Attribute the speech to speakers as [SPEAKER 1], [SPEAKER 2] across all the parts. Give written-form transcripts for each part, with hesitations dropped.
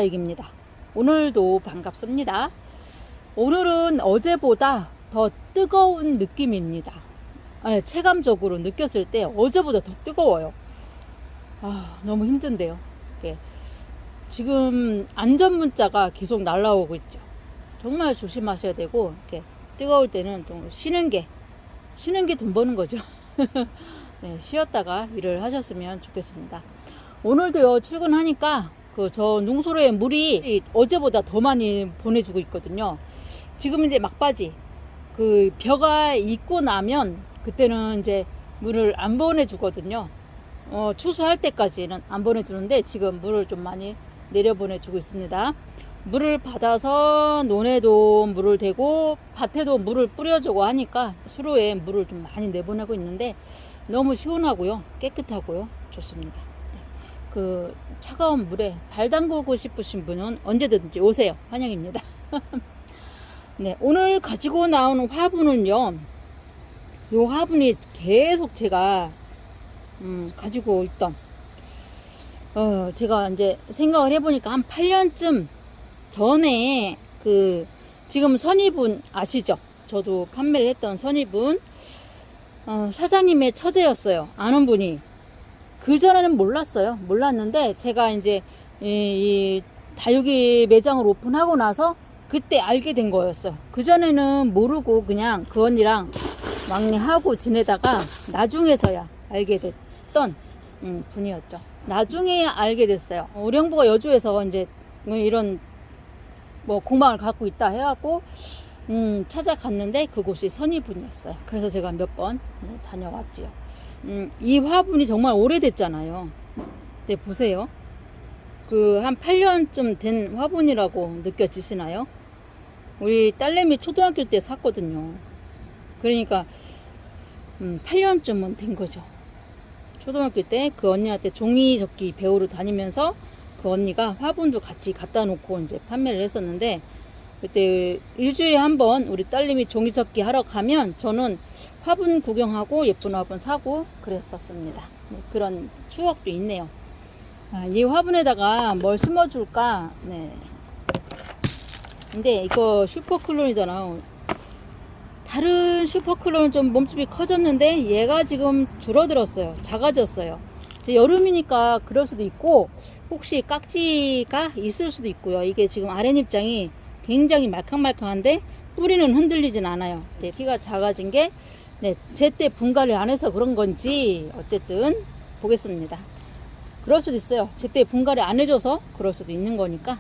[SPEAKER 1] 다육입니다. 오늘도 반갑습니다. 오늘은 어제보다 더 뜨거운 느낌입니다. 체감적으로 느꼈을 때 어제보다 더 뜨거워요. 너무 힘든데요. 지금 안전 문자가 계속 날라오고 있죠. 정말 조심하셔야 되고, 뜨거울 때는 좀 쉬는 게 돈 버는 거죠. 네, 쉬었다가 일을 하셨으면 좋겠습니다. 오늘도요, 출근하니까 저 농소로에 물이 어제보다 더 많이 보내주고 있거든요. 지금 이제 막바지 벼가 익고 나면 그때는 이제 물을 안 보내주거든요. 추수할 때까지는 안 보내주는데 지금 물을 좀 많이 내려 보내주고 있습니다. 물을 받아서 논에도 물을 대고 밭에도 물을 뿌려주고 하니까 수로에 물을 좀 많이 내보내고 있는데 너무 시원하고요, 깨끗하고요, 좋습니다. 차가운 물에 발 담그고 싶으신 분은 언제든지 오세요. 환영입니다. 네, 오늘 가지고 나오는 화분은요, 요 화분이 계속 제가 가지고 있던, 제가 이제 생각을 해보니까 한 8년쯤 전에 지금 선이분 아시죠? 저도 판매를 했던 선이분 사장님의 처제였어요. 아는 분이. 그전에는 몰랐는데 제가 이제 이 다육이 매장을 오픈하고 나서 그때 알게 된 거였어요. 그전에는 모르고 그냥 그 언니랑 왕래하고 지내다가 나중에서야 알게 됐던 분이었죠. 나중에 알게 됐어요. 우리 형부가 여주에서 이제 이런 공방을 갖고 있다 해갖고 찾아갔는데 그곳이 선이분이었어요. 그래서 제가 몇 번 다녀왔지요. 이 화분이 정말 오래됐잖아요. 네, 보세요. 한 8년쯤 된 화분이라고 느껴지시나요? 우리 딸내미 초등학교 때 샀거든요. 그러니까 8년쯤은 된 거죠. 초등학교 때 그 언니한테 종이접기 배우러 다니면서 그 언니가 화분도 같이 갖다 놓고 이제 판매를 했었는데, 그때 일주일에 한 번 우리 딸내미 종이접기 하러 가면 저는 화분 구경하고 예쁜 화분 사고 그랬었습니다. 네, 그런 추억도 있네요. 이 화분에다가 뭘 심어줄까? 네. 근데 이거 슈퍼클론이잖아. 다른 슈퍼클론은 좀 몸집이 커졌는데 얘가 지금 줄어들었어요. 작아졌어요. 여름이니까 그럴 수도 있고, 혹시 깍지가 있을 수도 있고요. 이게 지금 아랫입장이 굉장히 말캉말캉한데 뿌리는 흔들리진 않아요. 키가 작아진 게 제때 분갈이 안 해서 그런 건지 어쨌든 보겠습니다. 그럴 수도 있어요. 제때 분갈이 안 해줘서 그럴 수도 있는 거니까.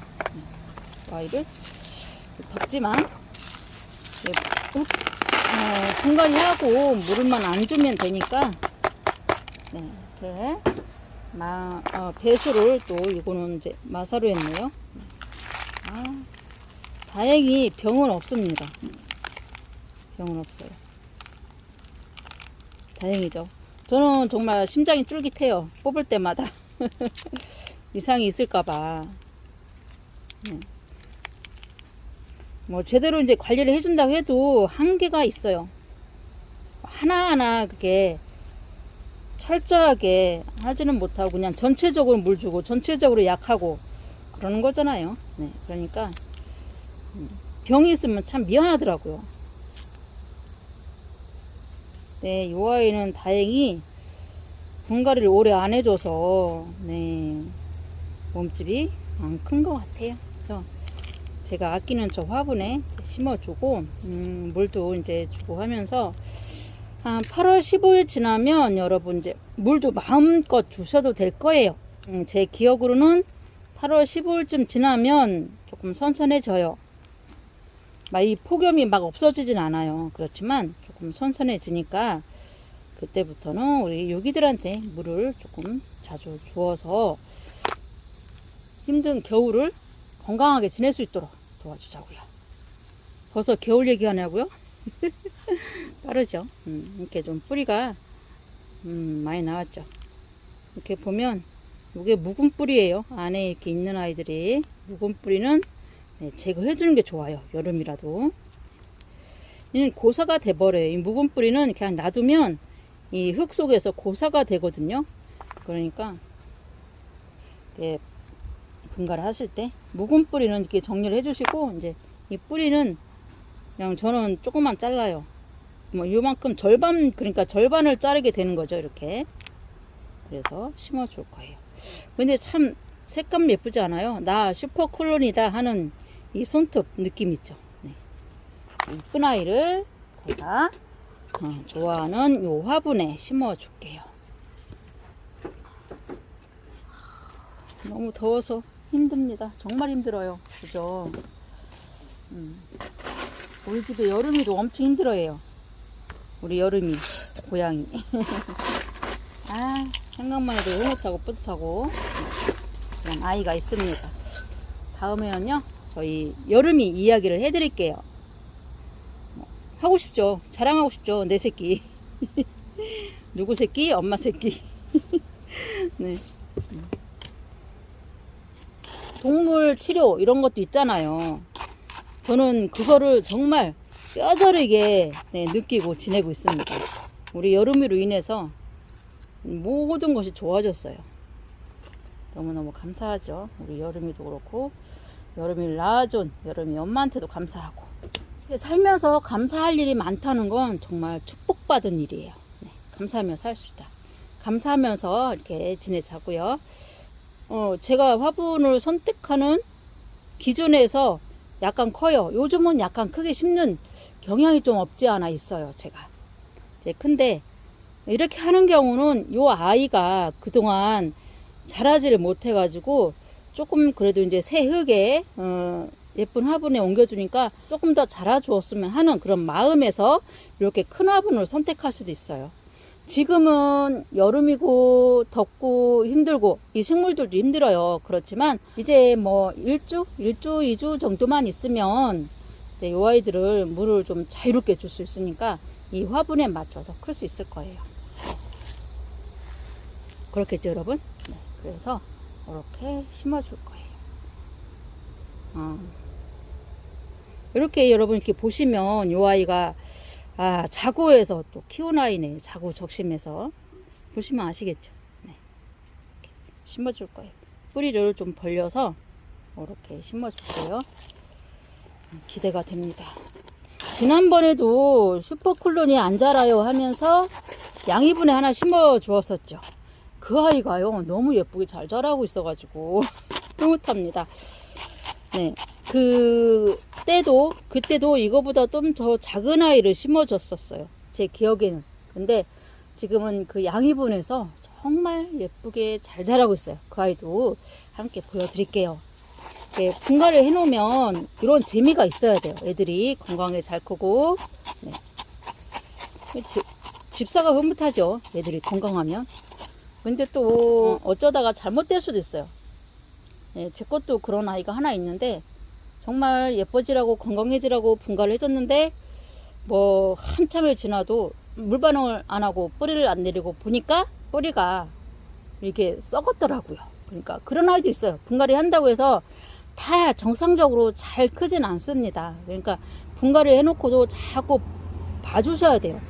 [SPEAKER 1] 와이를 덥지만 분갈이 하고 물만 안 주면 되니까 이렇게 배수를 또 이거는 이제 마사로 했네요. 다행히 병은 없습니다. 병은 없어요. 다행이죠. 저는 정말 심장이 쫄깃해요. 뽑을 때마다. 이상이 있을까봐. 제대로 이제 관리를 해준다고 해도 한계가 있어요. 하나하나 그게 철저하게 하지는 못하고 그냥 전체적으로 물 주고 전체적으로 약하고 그러는 거잖아요. 그러니까 병이 있으면 참 미안하더라고요. 네, 이 아이는 다행히 분갈이를 오래 안 해줘서 몸집이 안 큰 것 같아요. 그래서 제가 아끼는 저 화분에 심어주고 물도 이제 주고 하면서 한 8월 15일 지나면 여러분 이제 물도 마음껏 주셔도 될 거예요. 제 기억으로는 8월 15일쯤 지나면 조금 선선해져요. 이 폭염이 막 없어지진 않아요. 그렇지만 조금 선선해지니까 그때부터는 우리 유기들한테 물을 조금 자주 주어서 힘든 겨울을 건강하게 지낼 수 있도록 도와주자고요. 벌써 겨울 얘기하냐고요? 빠르죠. 이렇게 좀 뿌리가 많이 나왔죠. 이렇게 보면 이게 묵은 뿌리예요. 안에 이렇게 있는 아이들이 묵은 뿌리는 제거해 주는 게 좋아요. 여름이라도. 이는 고사가 돼버려요. 이 묵은 뿌리는 그냥 놔두면 이 흙 속에서 고사가 되거든요. 그러니까 분갈이 하실 때 묵은 뿌리는 이렇게 정리를 해주시고, 이제 이 뿌리는 그냥 저는 조금만 잘라요. 뭐 요만큼 절반, 그러니까 절반을 자르게 되는 거죠, 이렇게. 그래서 심어줄 거예요. 근데 참 색감 예쁘지 않아요? 나 슈퍼콜론이다 하는 이 손톱 느낌 있죠. 네. 이쁜 아이를 제가 좋아하는 요 화분에 심어 줄게요. 너무 더워서 힘듭니다. 정말 힘들어요. 그죠? 우리 집에 여름이도 엄청 힘들어해요. 우리 여름이, 고양이. 아, 생각만 해도 흐뭇하고 뿌듯하고 그런 아이가 있습니다. 다음에는요, 저희 여름이 이야기를 해드릴게요. 하고 싶죠? 자랑하고 싶죠? 내 새끼. 누구 새끼? 엄마 새끼. 네. 동물 치료 이런 것도 있잖아요. 저는 그거를 정말 뼈저리게 느끼고 지내고 있습니다. 우리 여름이로 인해서 모든 것이 좋아졌어요. 너무너무 감사하죠. 우리 여름이도 그렇고, 여름이를 낳아준 여름이 엄마한테도 감사하고. 살면서 감사할 일이 많다는 건 정말 축복받은 일이에요. 네, 감사하며 살 수 있다. 감사하면서 이렇게 지내자고요. 제가 화분을 선택하는 기준에서 약간 커요. 요즘은 약간 크게 심는 경향이 좀 없지 않아 있어요, 제가. 근데 이렇게 하는 경우는 요 아이가 그동안 자라지를 못해가지고 조금 그래도 이제 새 흙에 예쁜 화분에 옮겨주니까 조금 더 자라주었으면 하는 그런 마음에서 이렇게 큰 화분을 선택할 수도 있어요. 지금은 여름이고 덥고 힘들고 이 식물들도 힘들어요. 그렇지만 이제 뭐 1주, 2주 정도만 있으면 이 아이들을 물을 좀 자유롭게 줄 수 있으니까 이 화분에 맞춰서 클 수 있을 거예요. 그렇겠죠, 여러분? 네, 그래서 이렇게 심어줄 거예요. 이렇게 여러분 이렇게 보시면 이 아이가 자구에서 또 키운 아이네. 자구 적심해서 보시면 아시겠죠? 네, 이렇게 심어줄 거예요. 뿌리를 좀 벌려서 이렇게 심어줄게요. 기대가 됩니다. 지난번에도 슈퍼쿨론이 안 자라요 하면서 양이분에 하나 심어 주었었죠. 그 아이가요 너무 예쁘게 잘 자라고 있어가지고 흐뭇합니다. 네, 그때도 이거보다 좀 더 작은 아이를 심어줬었어요. 제 기억에는. 근데 지금은 그 양이분에서 정말 예쁘게 잘 자라고 있어요. 그 아이도 함께 보여드릴게요. 분갈이를 해놓으면 이런 재미가 있어야 돼요. 애들이 건강하게 잘 크고. 네. 집사가 흐뭇하죠. 애들이 건강하면. 근데 또 어쩌다가 잘못될 수도 있어요. 네, 제 것도 그런 아이가 하나 있는데 정말 예뻐지라고 건강해지라고 분갈이를 해줬는데 뭐 한참을 지나도 물반응을 안 하고 뿌리를 안 내리고 보니까 뿌리가 이렇게 썩었더라고요. 그러니까 그런 아이도 있어요. 분갈이 한다고 해서 다 정상적으로 잘 크진 않습니다. 그러니까 분갈이 해놓고도 자꾸 봐주셔야 돼요.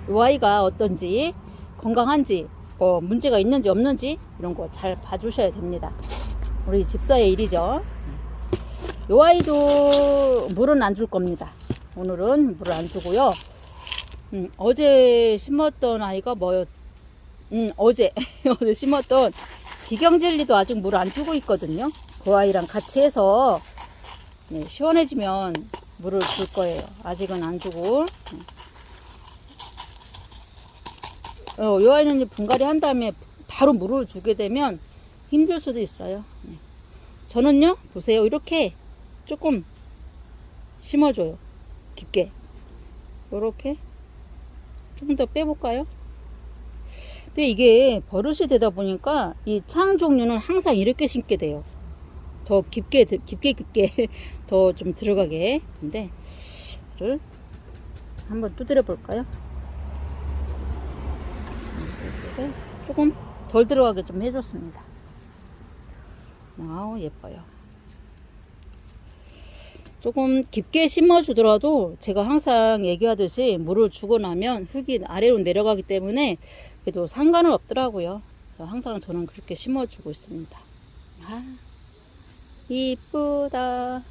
[SPEAKER 1] 이 아이가 어떤지, 건강한지, 문제가 있는지 없는지 이런 거 잘 봐주셔야 됩니다. 우리 집사의 일이죠. 이 아이도 물은 안 줄 겁니다. 오늘은 물을 안 주고요. 어제 심었던 아이가 어제 심었던 기경젤리도 아직 물 안 주고 있거든요. 그 아이랑 같이 해서 시원해지면 물을 줄 거예요. 아직은 안 주고. 이 아이는 분갈이 한 다음에 바로 물을 주게 되면 힘들 수도 있어요. 저는요, 보세요. 이렇게 조금 심어줘요. 깊게. 이렇게. 조금 더 빼볼까요? 근데 이게 버릇이 되다 보니까 이 창 종류는 항상 이렇게 심게 돼요. 더 깊게 더 좀 들어가게. 근데 를 한번 두드려 볼까요? 이렇게 조금 덜 들어가게 좀 해줬습니다. 아우 예뻐요. 조금 깊게 심어주더라도 제가 항상 얘기하듯이 물을 주고 나면 흙이 아래로 내려가기 때문에 그래도 상관은 없더라고요. 항상 저는 그렇게 심어주고 있습니다. 이쁘다.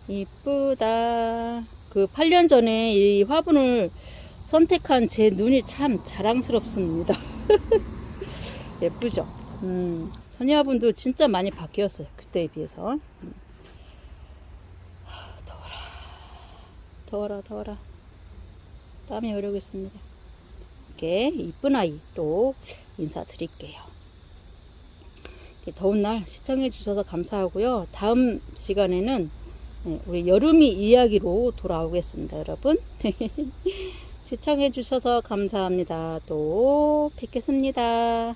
[SPEAKER 1] 이쁘다. 그 8년 전에 이 화분을 선택한 제 눈이 참 자랑스럽습니다. 예쁘죠? 선희화분도 진짜 많이 바뀌었어요. 그때에 비해서. 더워라. 땀이 흐르고 있습니다. 이렇게 이쁜 아이 또 인사드릴게요. 더운 날 시청해 주셔서 감사하고요. 다음 시간에는 우리 여름이 이야기로 돌아오겠습니다, 여러분. 시청해 주셔서 감사합니다. 또 뵙겠습니다.